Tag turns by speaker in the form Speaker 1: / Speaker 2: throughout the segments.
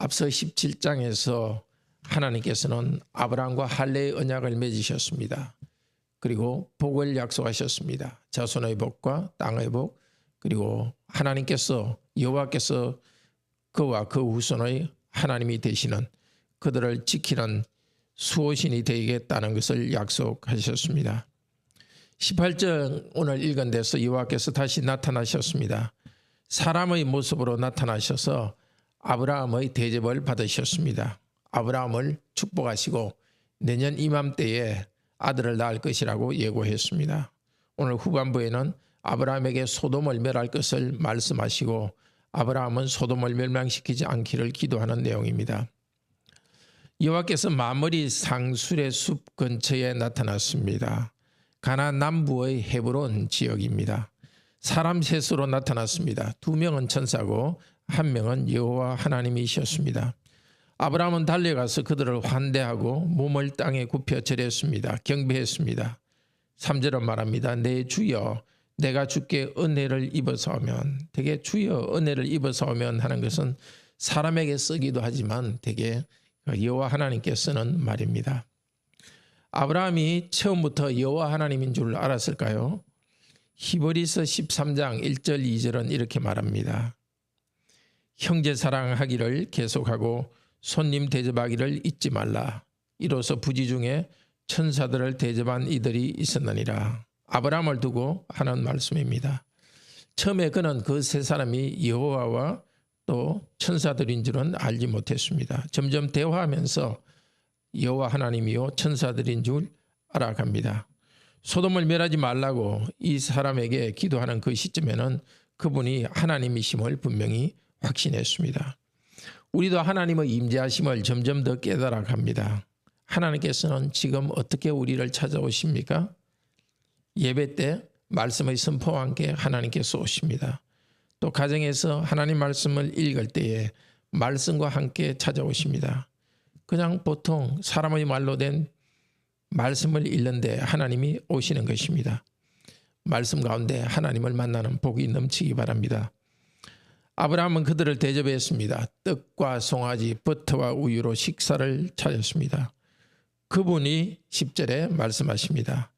Speaker 1: 앞서 17장에서 하나님께서는 아브라함과 할례의 언약을 맺으셨습니다. 그리고 복을 약속하셨습니다. 자손의 복과 땅의 복, 그리고 하나님께서 여호와께서 그와 그 후손의 하나님이 되시는 그들을 지키는 수호신이 되겠다는 것을 약속하셨습니다. 18장 오늘 읽은 데서 여호와께서 다시 나타나셨습니다. 사람의 모습으로 나타나셔서 아브라함의 대접을 받으셨습니다. 아브라함을 축복하시고 내년 이맘때에 아들을 낳을 것이라고 예고했습니다. 오늘 후반부에는 아브라함에게 소돔을 멸할 것을 말씀하시고 아브라함은 소돔을 멸망시키지 않기를 기도하는 내용입니다. 여호와께서 마므리 상술의 숲 근처에 나타났습니다. 가나안 남부의 헤브론 지역입니다. 사람 셋으로 나타났습니다. 2명은 천사고 1명은 여호와 하나님이셨습니다. 아브라함은 달려가서 그들을 환대하고 몸을 땅에 굽혀 절했습니다. 경배했습니다. 3절은 말합니다. 내 주여 내가 주께 은혜를 입어서오면, 되게 주여 은혜를 입어서오면 하는 것은 사람에게 쓰기도 하지만 되게 여호와 하나님께 쓰는 말입니다. 아브라함이 처음부터 여호와 하나님인 줄 알았을까요? 히브리서 13장 1절 2절은 이렇게 말합니다. 형제 사랑하기를 계속하고 손님 대접하기를 잊지 말라. 이로써 부지 중에 천사들을 대접한 이들이 있었느니라. 아브라함을 두고 하는 말씀입니다. 처음에 그는 그 세 사람이 여호와와 또 천사들인 줄은 알지 못했습니다. 점점 대화하면서 여호와 하나님이요 천사들인 줄 알아갑니다. 소돔을 멸하지 말라고 이 사람에게 기도하는 그 시점에는 그분이 하나님이심을 분명히 확신했습니다. 우리도 하나님의 임재하심을 점점 더 깨달아갑니다. 하나님께서는 지금 어떻게 우리를 찾아오십니까? 예배 때 말씀의 선포와 함께 하나님께서 오십니다. 또 가정에서 하나님 말씀을 읽을 때에 말씀과 함께 찾아오십니다. 그냥 보통 사람의 말로 된 말씀을 읽는데 하나님이 오시는 것입니다. 말씀 가운데 하나님을 만나는 복이 넘치기 바랍니다. 아브라함은 그들을 대접했습니다. 떡과 송아지, 버터와 우유로 식사를 차렸습니다. 그분이 10절에 말씀하십니다.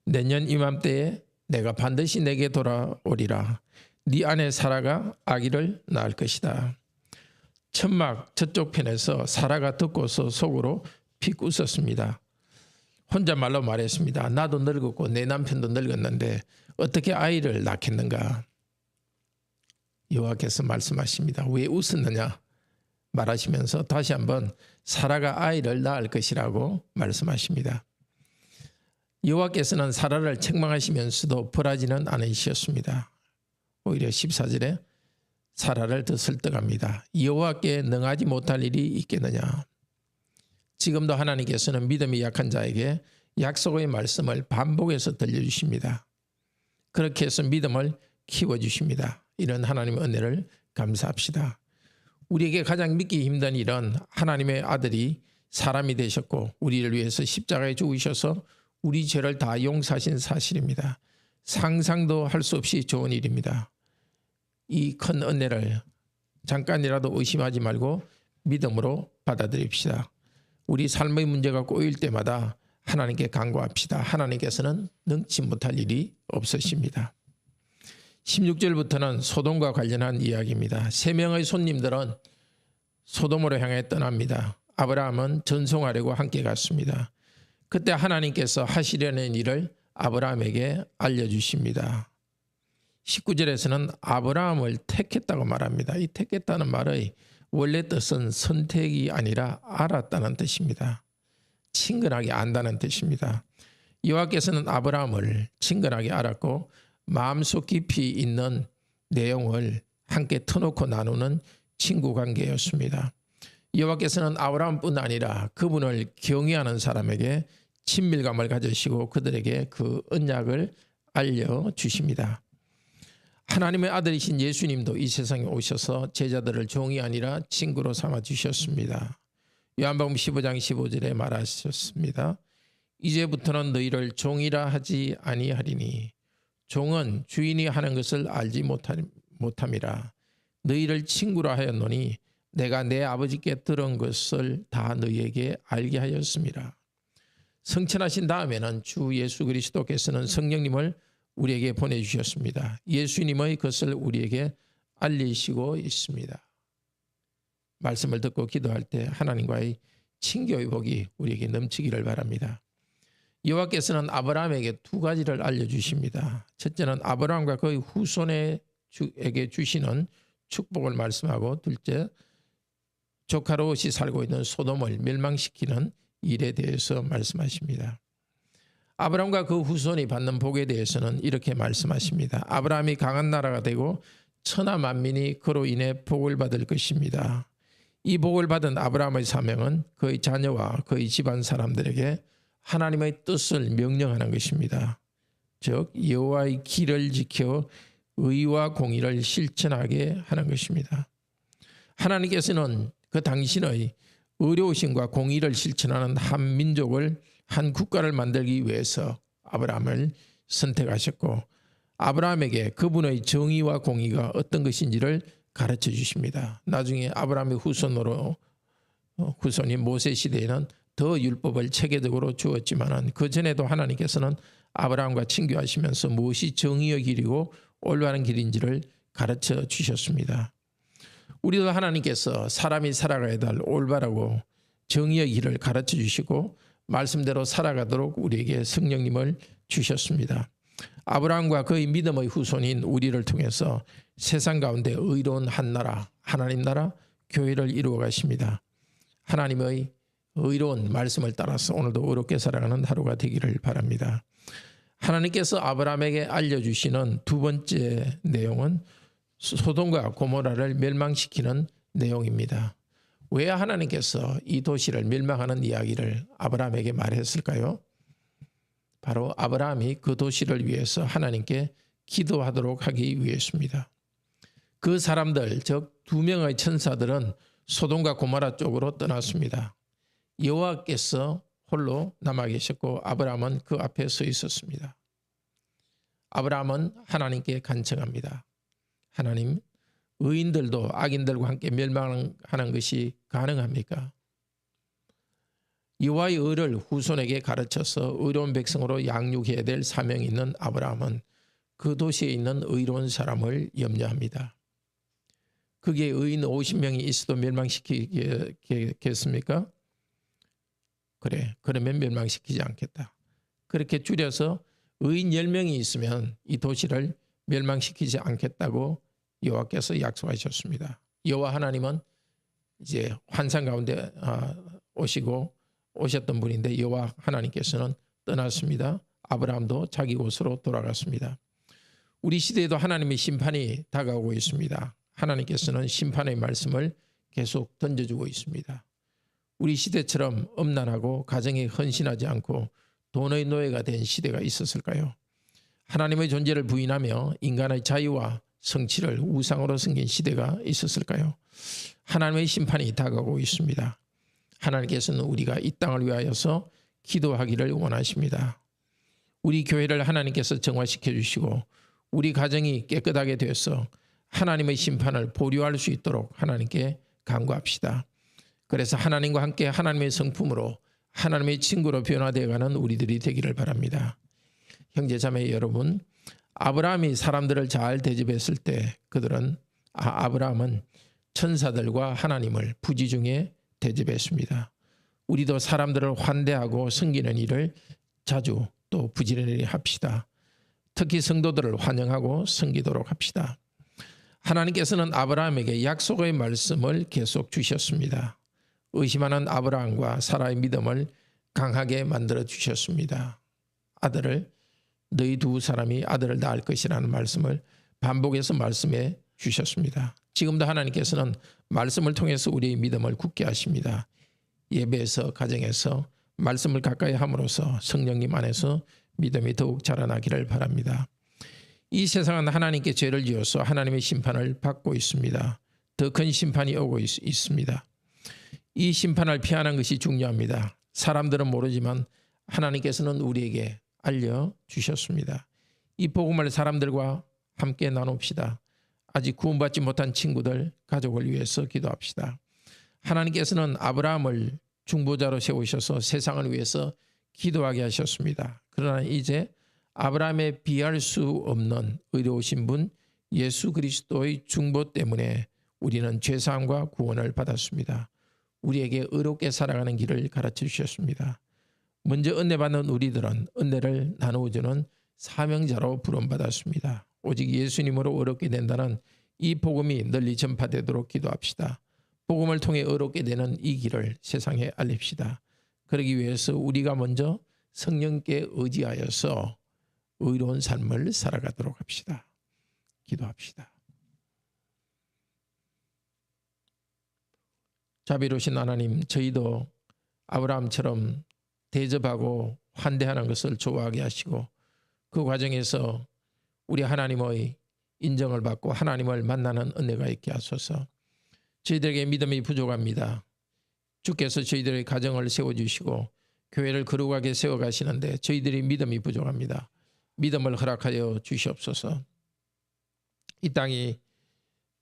Speaker 1: 내년 이맘때에 내가 반드시 내게 돌아오리라. 네 아내 사라가 아기를 낳을 것이다. 천막 저쪽 편에서 사라가 듣고서 속으로 픽 웃었습니다. 혼잣말로 말했습니다. 나도 늙었고 내 남편도 늙었는데 어떻게 아이를 낳겠는가? 여호와께서 말씀하십니다. 왜 웃었느냐? 말하시면서 다시 한번 사라가 아이를 낳을 것이라고 말씀하십니다. 여호와께서는 사라를 책망하시면서도 벌하지는 않으셨습니다. 오히려 14절에 사라를 더 설득합니다. 여호와께 능하지 못할 일이 있겠느냐? 지금도 하나님께서는 믿음이 약한 자에게 약속의 말씀을 반복해서 들려주십니다. 그렇게 해서 믿음을 키워주십니다. 이런 하나님의 은혜를 감사합시다. 우리에게 가장 믿기 힘든 일은 하나님의 아들이 사람이 되셨고 우리를 위해서 십자가에 죽으셔서 우리 죄를 다 용서하신 사실입니다. 상상도 할 수 없이 좋은 일입니다. 이 큰 은혜를 잠깐이라도 의심하지 말고 믿음으로 받아들입시다. 우리 삶의 문제가 꼬일 때마다 하나님께 간구합시다. 하나님께서는 능치 못할 일이 없으십니다. 16절부터는 소돔과 관련한 이야기입니다. 3명의 손님들은 소돔으로 향해 떠납니다. 아브라함은 전송하려고 함께 갔습니다. 그때 하나님께서 하시려는 일을 아브라함에게 알려주십니다. 19절에서는 아브라함을 택했다고 말합니다. 이 택했다는 말의 원래 뜻은 선택이 아니라 알았다는 뜻입니다. 친근하게 안다는 뜻입니다. 여호와께서는 아브라함을 친근하게 알았고 마음속 깊이 있는 내용을 함께 터놓고 나누는 친구 관계였습니다. 여호와께서는 아브라함뿐 아니라 그분을 경외하는 사람에게 친밀감을 가지시고 그들에게 그 언약을 알려주십니다. 하나님의 아들이신 예수님도 이 세상에 오셔서 제자들을 종이 아니라 친구로 삼아주셨습니다. 요한복음 15장 15절에 말하셨습니다. 이제부터는 너희를 종이라 하지 아니하리니 종은 주인이 하는 것을 알지 못함이라. 너희를 친구라 하였노니 내가 내 아버지께 들은 것을 다 너희에게 알게 하였습니다. 성천하신 다음에는 주 예수 그리스도께서는 성령님을 우리에게 보내주셨습니다. 예수님의 것을 우리에게 알리시고 있습니다. 말씀을 듣고 기도할 때 하나님과의 친교의 복이 우리에게 넘치기를 바랍니다. 여호와께서는 아브라함에게 두 가지를 알려주십니다. 첫째는 아브라함과 그의 후손에게 주시는 축복을 말씀하고, 둘째 조카 롯이 살고 있는 소돔을 멸망시키는 일에 대해서 말씀하십니다. 아브라함과 그 후손이 받는 복에 대해서는 이렇게 말씀하십니다. 아브라함이 강한 나라가 되고 천하 만민이 그로 인해 복을 받을 것입니다. 이 복을 받은 아브라함의 사명은 그의 자녀와 그의 집안 사람들에게 하나님의 뜻을 명령하는 것입니다. 즉 여호와의 길을 지켜 의와 공의를 실천하게 하는 것입니다. 하나님께서는 그 당신의 의로우심과 공의를 실천하는 한 민족을, 한 국가를 만들기 위해서 아브라함을 선택하셨고, 아브라함에게 그분의 정의와 공의가 어떤 것인지를 가르쳐 주십니다. 나중에 아브라함의 후손인 모세 시대에는 더 율법을 체계적으로 주었지만 그 전에도 하나님께서는 아브라함과 친교하시면서 무엇이 정의의 길이고 올바른 길인지를 가르쳐 주셨습니다. 우리도 하나님께서 사람이 살아가야 할 올바르고 정의의 길을 가르쳐 주시고 말씀대로 살아가도록 우리에게 성령님을 주셨습니다. 아브라함과 그의 믿음의 후손인 우리를 통해서 세상 가운데 의로운 한 나라, 하나님 나라, 교회를 이루어 가십니다. 하나님의 의로운 말씀을 따라서 오늘도 의롭게 살아가는 하루가 되기를 바랍니다. 하나님께서 아브라함에게 알려주시는 두 번째 내용은 소돔과 고모라를 멸망시키는 내용입니다. 왜 하나님께서 이 도시를 멸망하는 이야기를 아브라함에게 말했을까요? 바로 아브라함이 그 도시를 위해서 하나님께 기도하도록 하기 위해서입니다. 그 사람들, 즉 두 명의 천사들은 소돔과 고모라 쪽으로 떠났습니다. 여호와께서 홀로 남아 계셨고 아브라함은 그 앞에 서 있었습니다. 아브라함은 하나님께 간청합니다. 하나님, 의인들도 악인들과 함께 멸망하는 것이 가능합니까? 여호와의 의를 후손에게 가르쳐서 의로운 백성으로 양육해야 될 사명이 있는 아브라함은 그 도시에 있는 의로운 사람을 염려합니다. 그게 의인 50명이 있어도 멸망시키겠습니까? 그래, 그러면 멸망시키지 않겠다. 그렇게 줄여서 의인 10명이 있으면 이 도시를 멸망시키지 않겠다고 여호와께서 약속하셨습니다. 여호와 하나님은 이제 환상 가운데 오셨던 분인데 여호와 하나님께서는 떠났습니다. 아브라함도 자기 곳으로 돌아갔습니다. 우리 시대에도 하나님의 심판이 다가오고 있습니다. 하나님께서는 심판의 말씀을 계속 던져주고 있습니다. 우리 시대처럼 엄난하고 가정에 헌신하지 않고 돈의 노예가 된 시대가 있었을까요? 하나님의 존재를 부인하며 인간의 자유와 성취를 우상으로 섬긴 시대가 있었을까요? 하나님의 심판이 다가오고 있습니다. 하나님께서는 우리가 이 땅을 위하여서 기도하기를 원하십니다. 우리 교회를 하나님께서 정화시켜 주시고 우리 가정이 깨끗하게 되어서 하나님의 심판을 보류할 수 있도록 하나님께 간구합시다. 그래서 하나님과 함께 하나님의 성품으로 하나님의 친구로 변화되어가는 우리들이 되기를 바랍니다. 형제 자매 여러분, 아브라함이 사람들을 잘 대접했을 때 그들은 아브라함은 천사들과 하나님을 부지중에 대접했습니다. 우리도 사람들을 환대하고 섬기는 일을 자주 또 부지런히 합시다. 특히 성도들을 환영하고 섬기도록 합시다. 하나님께서는 아브라함에게 약속의 말씀을 계속 주셨습니다. 의심하는 아브라함과 사라의 믿음을 강하게 만들어 주셨습니다. 너희 두 사람이 아들을 낳을 것이라는 말씀을 반복해서 말씀해 주셨습니다. 지금도 하나님께서는 말씀을 통해서 우리의 믿음을 굳게 하십니다. 예배에서 가정에서 말씀을 가까이 함으로써 성령님 안에서 믿음이 더욱 자라나기를 바랍니다. 이 세상은 하나님께 죄를 지어서 하나님의 심판을 받고 있습니다. 더 큰 심판이 오고 있습니다. 이 심판을 피하는 것이 중요합니다. 사람들은 모르지만 하나님께서는 우리에게 알려주셨습니다. 이 복음을 사람들과 함께 나눕시다. 아직 구원받지 못한 친구들, 가족을 위해서 기도합시다. 하나님께서는 아브라함을 중보자로 세우셔서 세상을 위해서 기도하게 하셨습니다. 그러나 이제 아브라함에 비할 수 없는 의로우신 분 예수 그리스도의 중보 때문에 우리는 죄사함과 구원을 받았습니다. 우리에게 의롭게 살아가는 길을 가르쳐 주셨습니다. 먼저 은혜 받는 우리들은 은혜를 나누어주는 사명자로 부름받았습니다. 오직 예수님으로 의롭게 된다는 이 복음이 널리 전파되도록 기도합시다. 복음을 통해 의롭게 되는 이 길을 세상에 알립시다. 그러기 위해서 우리가 먼저 성령께 의지하여서 의로운 삶을 살아가도록 합시다. 기도합시다. 자비로우신 하나님, 저희도 아브라함처럼 대접하고 환대하는 것을 좋아하게 하시고 그 과정에서 우리 하나님의 인정을 받고 하나님을 만나는 은혜가 있게 하소서. 저희들에게 믿음이 부족합니다. 주께서 저희들의 가정을 세워주시고 교회를 거룩하게 세워가시는데 저희들이 믿음이 부족합니다. 믿음을 허락하여 주시옵소서. 이 땅이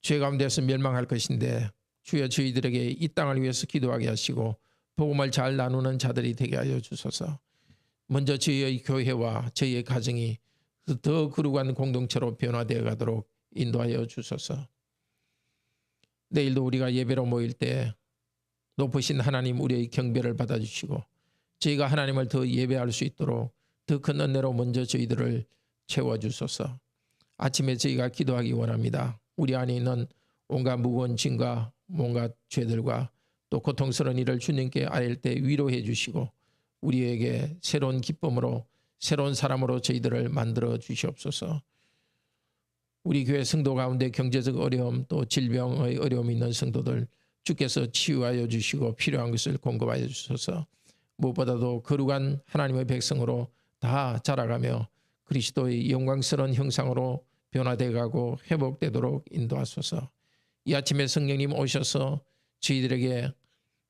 Speaker 1: 죄 가운데서 멸망할 것인데 주여 저희들에게 이 땅을 위해서 기도하게 하시고 복음을 잘 나누는 자들이 되게 하여 주소서. 먼저 저희의 교회와 저희의 가정이 더 거룩한 공동체로 변화되어 가도록 인도하여 주소서. 내일도 우리가 예배로 모일 때 높으신 하나님 우리의 경배를 받아주시고 저희가 하나님을 더 예배할 수 있도록 더 큰 은혜로 먼저 저희들을 채워주소서. 아침에 저희가 기도하기 원합니다. 우리 안에 있는 온갖 무거운 짐과 온갖 죄들과 또 고통스러운 일을 주님께 아뢰일 때 위로해 주시고 우리에게 새로운 기쁨으로 새로운 사람으로 저희들을 만들어 주시옵소서. 우리 교회 성도 가운데 경제적 어려움 또 질병의 어려움이 있는 성도들 주께서 치유하여 주시고 필요한 것을 공급하여 주셔서 무엇보다도 거룩한 하나님의 백성으로 다 자라가며 그리스도의 영광스러운 형상으로 변화되어가고 회복되도록 인도하소서. 이 아침에 성령님 오셔서 저희들에게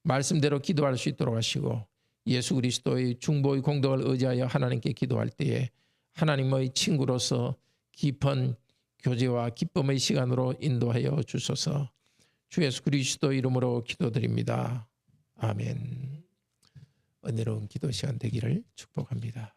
Speaker 1: 말씀대로 기도할 수 있도록 하시고 예수 그리스도의 중보의 공덕을 의지하여 하나님께 기도할 때에 하나님의 친구로서 깊은 교제와 기쁨의 시간으로 인도하여 주소서. 주 예수 그리스도 이름으로 기도드립니다. 아멘. 은혜로운 기도 시간 되기를 축복합니다.